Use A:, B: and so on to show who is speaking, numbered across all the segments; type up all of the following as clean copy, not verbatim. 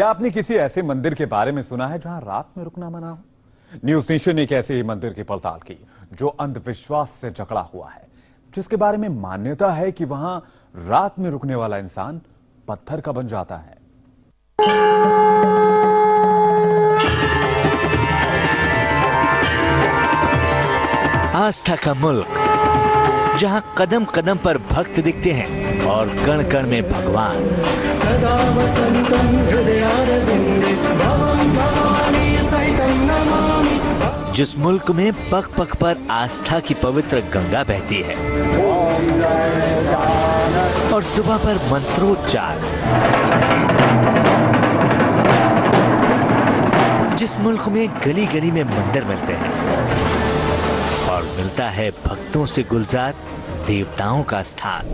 A: क्या आपने किसी ऐसे मंदिर के बारे में सुना है जहां रात में रुकना मना हो? न्यूज नेशन ने एक ऐसे ही मंदिर की पड़ताल की जो अंधविश्वास से जकड़ा हुआ है, जिसके बारे में मान्यता है कि वहां रात में रुकने वाला इंसान पत्थर का बन जाता है।
B: आस्था का मुल्क, जहां कदम कदम पर भक्त दिखते हैं और कण कण में भगवान। सदा वसंतम हृदयारविंदे भवं भवानी सहितं नमामि। जिस मुल्क में पग पग पर आस्था की पवित्र गंगा बहती है और सुबह पर मंत्रोच्चार। जिस मुल्क में गली गली में मंदिर मिलते हैं और मिलता है भक्तों से गुलजार देवताओं का स्थान।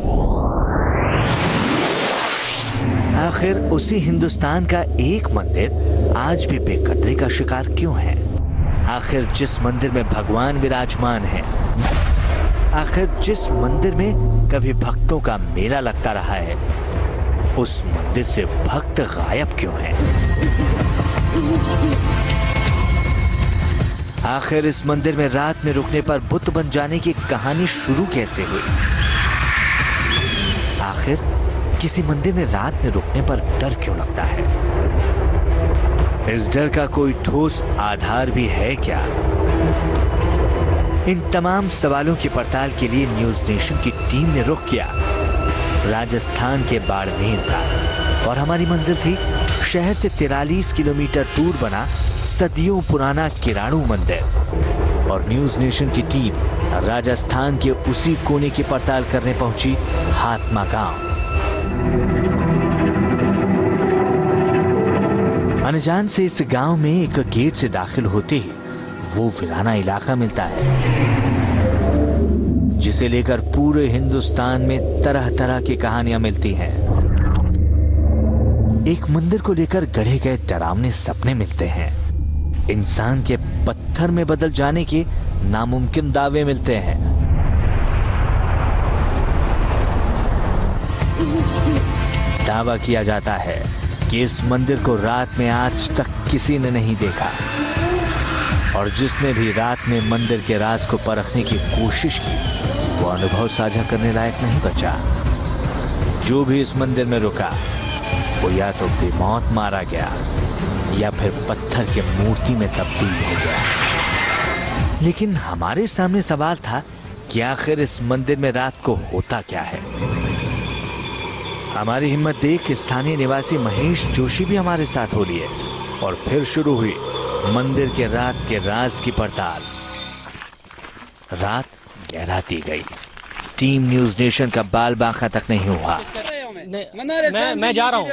B: आखिर उसी हिंदुस्तान का एक मंदिर आज भी बेकदरी का शिकार क्यों है? आखिर जिस मंदिर में भगवान विराजमान है, आखिर जिस मंदिर में कभी भक्तों का मेला लगता रहा है, उस मंदिर से भक्त गायब क्यों हैं? आखिर इस मंदिर में रात में रुकने पर बुत बन जाने की कहानी शुरू कैसे हुई? आखिर किसी मंदिर में रात में रुकने पर डर क्यों लगता है? इस डर का कोई ठोस आधार भी है क्या? इन तमाम सवालों की पड़ताल के लिए न्यूज नेशन की टीम ने रुख किया राजस्थान के बाड़मेर का, और हमारी मंजिल थी शहर से 43 किलोमीटर दूर बना सदियों पुराना किराणु मंदिर। और न्यूज नेशन की टीम राजस्थान के उसी कोने की पड़ताल करने पहुंची, हातमा गांव। अनजान से इस गांव में एक गेट से दाखिल होते ही वो वीराना इलाका मिलता है, जिसे लेकर पूरे हिंदुस्तान में तरह तरह की कहानियां मिलती हैं। एक मंदिर को लेकर गढ़े गए डरावने सपने मिलते हैं, इंसान के पत्थर में बदल जाने के नामुमकिन दावे मिलते हैं। दावा किया जाता है कि इस मंदिर को रात में आज तक किसी ने नहीं देखा, और जिसने भी रात में मंदिर के राज को परखने की कोशिश की, वो अनुभव साझा करने लायक नहीं बचा। जो भी इस मंदिर में रुका, वो या तो बेमौत मारा गया या फिर पत्थर की मूर्ति में तब्दील हो गया। लेकिन हमारे सामने सवाल था कि आखिर इस मंदिर में रात को होता क्या है? हमारी हिम्मत देख स्थानीय निवासी महेश जोशी भी हमारे साथ हो लिए, और फिर शुरू हुई मंदिर के रात के राज की पड़ताल। रात गहराती गई, टीम न्यूज नेशन का बाल बांका तक नहीं हुआ।
C: मैं जा रहा हूँ,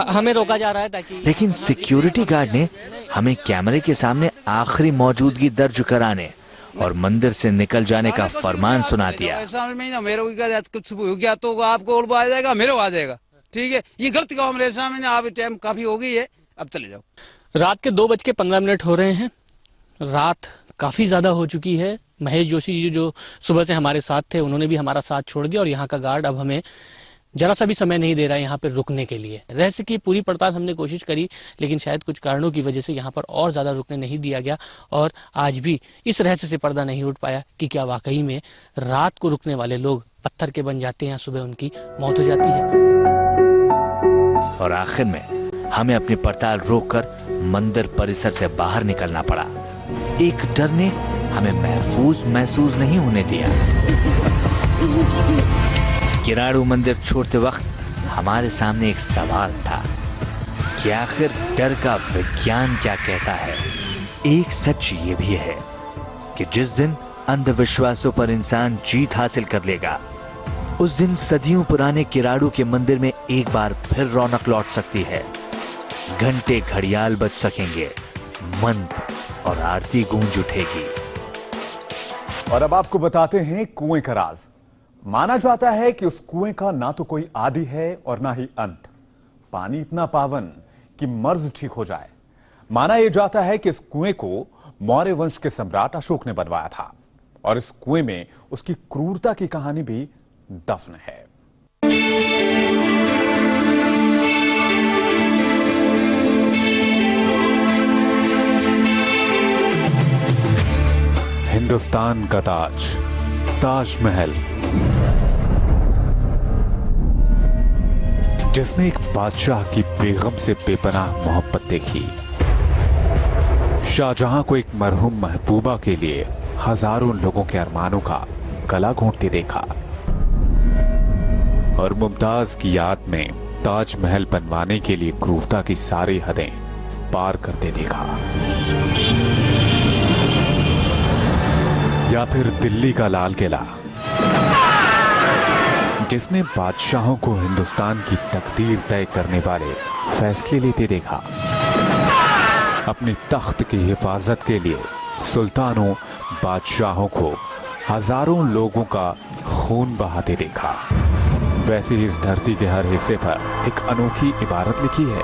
C: हमें रोका जा रहा है ताकि।
B: लेकिन सिक्योरिटी गार्ड ने हमें कैमरे के सामने आखिरी मौजूदगी दर्ज कराने और मंदिर से निकल जाने का फरमान सुना दिया।
D: मेरे कुछ हो गया तो आपको और आ जाएगा, मेरे आ जाएगा, ठीक है? ये गलत काम मेरे सामने, आप टाइम काफी हो गई है, अब चले जाओ।
C: रात के 2:15 हो रहे हैं। रात काफी ज्यादा हो चुकी है। महेश जोशी जी जो सुबह से हमारे साथ थे, उन्होंने भी हमारा साथ छोड़ दिया, और यहाँ का गार्ड अब हमें जरा सा भी समय नहीं दे रहा है यहाँ पे रुकने के लिए। रहस्य की पूरी पड़ताल हमने कोशिश करी, लेकिन शायद कुछ कारणों की वजह से यहाँ पर और ज्यादा रुकने नहीं दिया गया, और आज भी इस रहस्य से पर्दा नहीं उठ पाया कि क्या वाकई में रात को रुकने वाले लोग पत्थर के बन जाते हैं, सुबह उनकी मौत हो जाती है।
B: और आखिर में हमें अपनी पड़ताल रोककर मंदिर परिसर से बाहर निकलना पड़ा। एक डर ने हमें महफूज महसूस नहीं होने दिया। किराणु मंदिर छोड़ते वक्त हमारे सामने एक सवाल था कि आखिर डर का विज्ञान क्या कहता है? एक सच ये भी है कि जिस दिन अंधविश्वासों पर इंसान जीत हासिल कर लेगा, उस दिन सदियों पुराने किराणु के मंदिर में एक बार फिर रौनक लौट सकती है। घंटे घड़ियाल बज सकेंगे, मंत्र और आरती गूंज उठेगी।
A: और अब आपको बताते हैं कुएं का राज। माना जाता है कि उस कुएं का ना तो कोई आदि है और ना ही अंत। पानी इतना पावन कि मर्ज ठीक हो जाए। माना यह जाता है कि इस कुएं को मौर्य वंश के सम्राट अशोक ने बनवाया था, और इस कुएं में उसकी क्रूरता की कहानी भी दफन है। हिंदुस्तान का ताज, ताजमहल, जिसने एक बादशाह की बेगम से बेपनाह मोहब्बत देखी, शाहजहां को एक मरहूम महबूबा के लिए हजारों लोगों के अरमानों का गला घोंटते देखा, और मुमताज की याद में ताजमहल बनवाने के लिए क्रूरता की सारी हदें पार करते देखा, या फिर दिल्ली का लाल किला, जिसने बादशाहों को हिंदुस्तान की तकदीर तय करने वाले फैसले लेते देखा, अपनी तख्त की हिफाजत के लिए सुल्तानों बादशाहों को हजारों लोगों का खून बहाते देखा। वैसे ही इस धरती के हर हिस्से पर एक अनोखी इबारत लिखी है।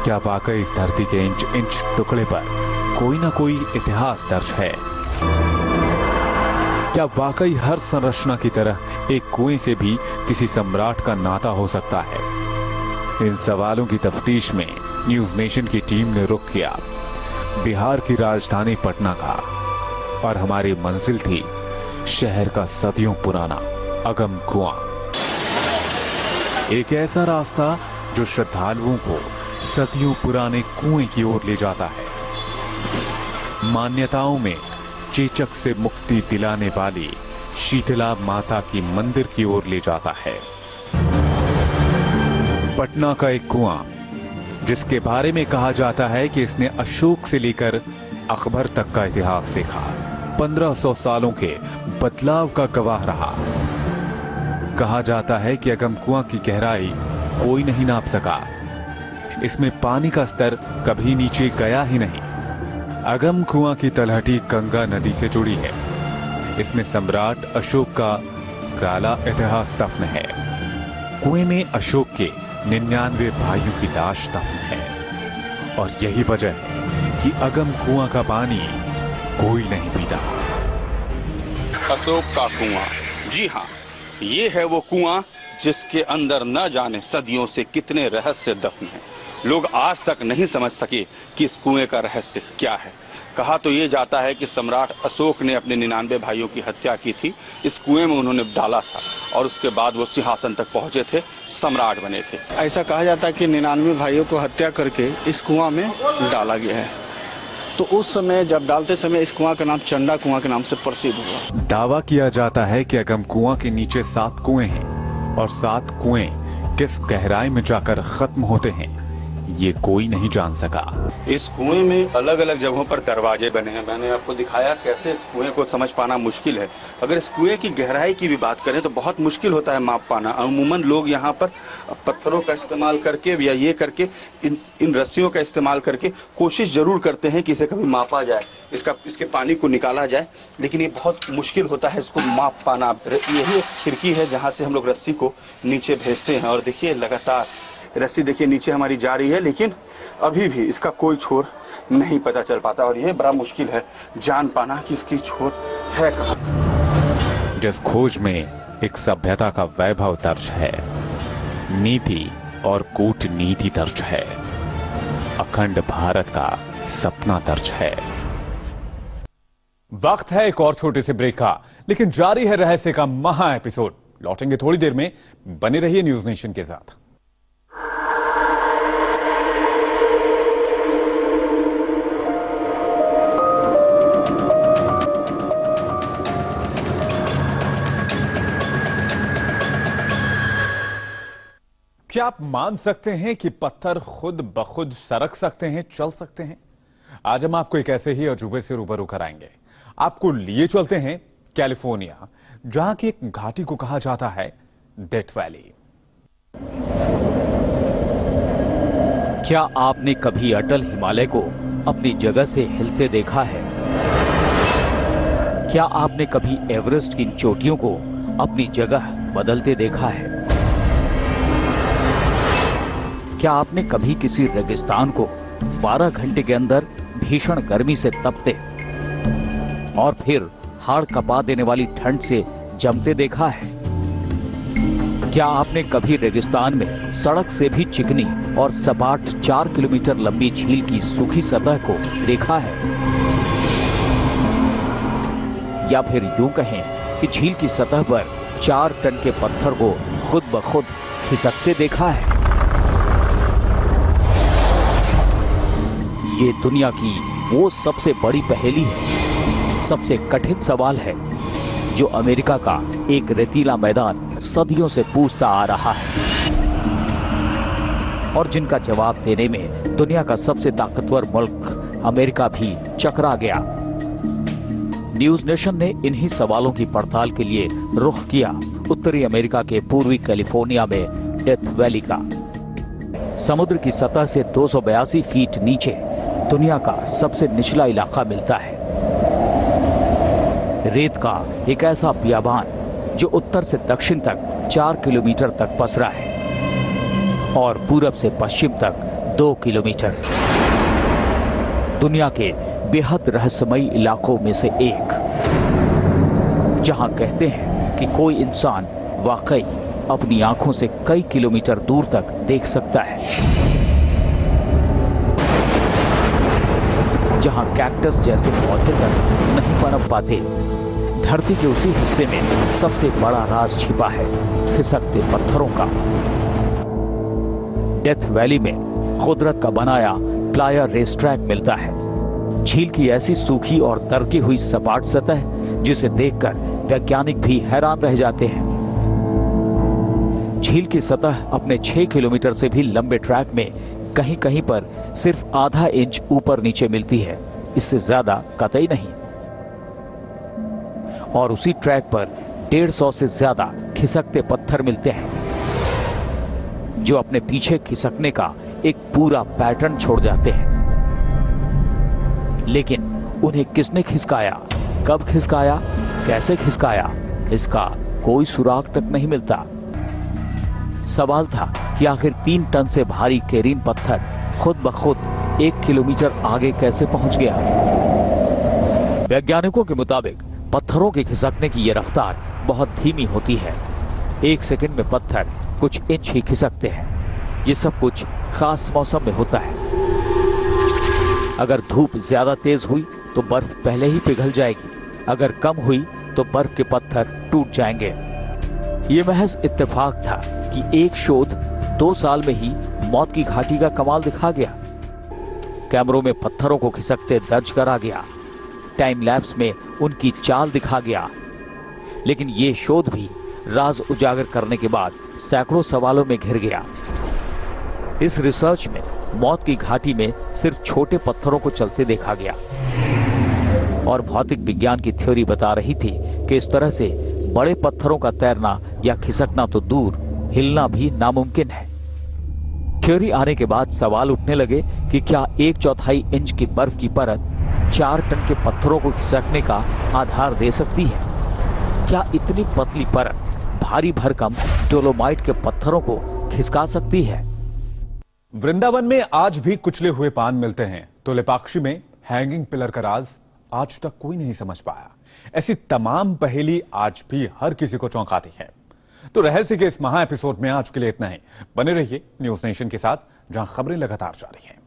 A: क्या वाकई इस धरती के इंच इंच टुकड़े पर कोई ना कोई इतिहास दर्ज है? क्या वाकई हर संरचना की तरह एक कुएं से भी किसी सम्राट का नाता हो सकता है? इन सवालों की तफ्तीश में न्यूज नेशन की टीम ने रुख किया बिहार की राजधानी पटना का, और हमारी मंजिल थी शहर का सदियों पुराना अगम कुआं। एक ऐसा रास्ता जो श्रद्धालुओं को सदियों पुराने कुएं की ओर ले जाता है, मान्यताओं में चेचक से मुक्ति दिलाने वाली शीतला माता की मंदिर की ओर ले जाता है। पटना का एक कुआं, जिसके बारे में कहा जाता है कि इसने अशोक से लेकर अकबर तक का इतिहास देखा, 1500 सालों के बदलाव का गवाह रहा। कहा जाता है कि अगम कुआं की गहराई कोई नहीं नाप सका, इसमें पानी का स्तर कभी नीचे गया ही नहीं। अगम कुआं की तलहटी गंगा नदी से जुड़ी है। इसमें सम्राट अशोक का काला इतिहास दफन है। कुएं में अशोक के 99 भाइयों की लाश दफन है, और यही वजह है कि अगम कुआं का पानी कोई नहीं पीता।
E: अशोक का कुआं, जी हाँ, ये है वो कुआं जिसके अंदर न जाने सदियों से कितने रहस्य दफन हैं। लोग आज तक नहीं समझ सके कि इस कुएं का रहस्य क्या है। कहा तो ये जाता है कि सम्राट अशोक ने अपने 99 भाइयों की हत्या की थी, इस कुएं में उन्होंने डाला था, और उसके बाद वो सिंहासन तक पहुंचे थे, सम्राट बने थे।
F: ऐसा कहा जाता है कि 99 भाइयों को हत्या करके इस कुआं में डाला गया है। तो उस समय जब डालते समय इस कुआं का नाम चंडा कुआं के नाम से प्रसिद्ध हुआ।
A: दावा किया जाता है कि अगम कुआं के नीचे 7 कुएं हैं, और 7 कुएं किस गहराई में जाकर खत्म होते हैं ये कोई नहीं जान सका।
E: इस कुएं में अलग अलग जगहों पर दरवाजे बने हैं। मैंने आपको दिखाया कैसे इस कुएं को समझ पाना मुश्किल है। अगर इस कुएं की गहराई की भी बात करें तो बहुत मुश्किल होता है माप पाना। अमूमन लोग यहाँ पर पत्थरों का इस्तेमाल करके या ये करके इन रस्सियों का इस्तेमाल करके कोशिश जरूर करते हैं कि इसे कभी मापा जाए, इसके पानी को निकाला जाए, लेकिन ये बहुत मुश्किल होता है इसको माप पाना। यही एक खिड़की है जहाँ से हम लोग रस्सी को नीचे भेजते हैं, और देखिए लगातार रस्सी देखिए नीचे हमारी जा रही है, लेकिन अभी भी इसका कोई छोर नहीं पता चल पाता, और ये बड़ा मुश्किल है जान पाना कि इसकी छोर है कहाँ।
A: जिस खोज में एक सभ्यता का वैभव दर्ज है, नीति और कूटनीति दर्ज है, अखंड भारत का सपना दर्ज है। वक्त है एक और छोटे से ब्रेक का, लेकिन जारी है रहस्य का महा एपिसोड। लौटेंगे थोड़ी देर में, बने रहिए न्यूज नेशन के साथ। क्या आप मान सकते हैं कि पत्थर खुद ब खुद सरक सकते हैं, चल सकते हैं? आज हम आपको एक ऐसे ही अजूबे से रूबरू कराएंगे। आपको लिए चलते हैं कैलिफोर्निया, जहां की एक घाटी को कहा जाता है डेथ वैली।
G: क्या आपने कभी अटल हिमालय को अपनी जगह से हिलते देखा है? क्या आपने कभी एवरेस्ट की चोटियों को अपनी जगह बदलते देखा है? क्या आपने कभी किसी रेगिस्तान को 12 घंटे के अंदर भीषण गर्मी से तपते और फिर हाड़ कपा देने वाली ठंड से जमते देखा है? क्या आपने कभी रेगिस्तान में सड़क से भी चिकनी और सपाट 4 किलोमीटर लंबी झील की सूखी सतह को देखा है? या फिर यूं कहें कि झील की सतह पर 4 टन के पत्थर को खुद ब खुद खिसकते देखा है? ये दुनिया की वो सबसे बड़ी पहेली है, सबसे कठिन सवाल है जो अमेरिका का एक रेतीला मैदान सदियों से पूछता आ रहा है और जिनका जवाब देने में दुनिया का सबसे ताकतवर मुल्क अमेरिका भी चकरा गया। न्यूज नेशन ने इन्हीं सवालों की पड़ताल के लिए रुख किया उत्तरी अमेरिका के पूर्वी कैलिफोर्निया में डेथ वैली का। समुद्र की सतह से 282 फीट नीचे दुनिया का सबसे निचला इलाका मिलता है। रेत का एक ऐसा बियाबान जो उत्तर से दक्षिण तक 4 किलोमीटर तक पसरा है और पूरब से पश्चिम तक 2 किलोमीटर। दुनिया के बेहद रहस्यमयी इलाकों में से एक, जहां कहते हैं कि कोई इंसान वाकई अपनी आंखों से कई किलोमीटर दूर तक देख सकता है, जहां कैक्टस जैसे पौधे तक नहीं पनप पाते। धरती के उसी हिस्से में सबसे बड़ा राज छिपा है खिसकते पत्थरों का। डेथ वैली में कुदरत का बनाया प्लाया रेस ट्रैक मिलता है। झील की ऐसी सूखी और दरकी हुई सपाट सतह जिसे देखकर वैज्ञानिक भी हैरान रह जाते हैं। झील की सतह अपने 6 किलोमीटर से भी लंबे ट्रैक में कहीं कहीं पर सिर्फ आधा इंच ऊपर नीचे मिलती है, इससे ज्यादा कतई नहीं। और उसी ट्रैक पर 150 से ज्यादा खिसकते पत्थर मिलते हैं जो अपने पीछे खिसकने का एक पूरा पैटर्न छोड़ जाते हैं। लेकिन उन्हें किसने खिसकाया, कब खिसकाया, कैसे खिसकाया, इसका कोई सुराग तक नहीं मिलता। सवाल था कि आखिर 3 टन से भारी केरीन पत्थर खुद ब खुद 1 किलोमीटर आगे कैसे पहुंच गया। वैज्ञानिकों के मुताबिक पत्थरों के खिसकने की यह रफ्तार बहुत धीमी होती है। 1 सेकंड में पत्थर कुछ इंच ही खिसकते हैं। ये सब कुछ खास मौसम में होता है। अगर धूप ज्यादा तेज हुई तो बर्फ पहले ही पिघल जाएगी, अगर कम हुई तो बर्फ के पत्थर टूट जाएंगे। ये महज इत्तेफाक था कि एक शोध 2 साल में ही मौत की घाटी का कमाल दिखा गया। कैमरों में पत्थरों को खिसकते दर्ज करा गया, टाइम लैप्स में उनकी चाल दिखा गया। लेकिन ये शोध भी राज उजागर करने के बाद सैकड़ों सवालों में घिर गया। इस रिसर्च में मौत की घाटी में सिर्फ छोटे पत्थरों को चलते देखा गया और भौतिक विज्ञान की थ्योरी बता रही थी कि इस तरह से बड़े पत्थरों का तैरना या खिसकना तो दूर, हिलना भी नामुमकिन है। थ्योरी आने के बाद सवाल उठने लगे कि क्या 1/4 इंच की बर्फ की परत 4 टन के पत्थरों को खिसकने का आधार दे सकती है? क्या इतनी पतली परत भारी भरकम डोलोमाइट के पत्थरों को खिसका सकती है?
A: वृंदावन में आज भी कुचले हुए पान मिलते हैं, तो लेपाक्षी में हैंगिंग पिलर का राज आज तक कोई नहीं समझ पाया। ऐसी तमाम पहेली आज भी हर किसी को चौंकाती है। तो रहस्य के इस महा एपिसोड में आज के लिए इतना ही। बने रहिए न्यूज नेशन के साथ, जहां खबरें लगातार जारी हैं।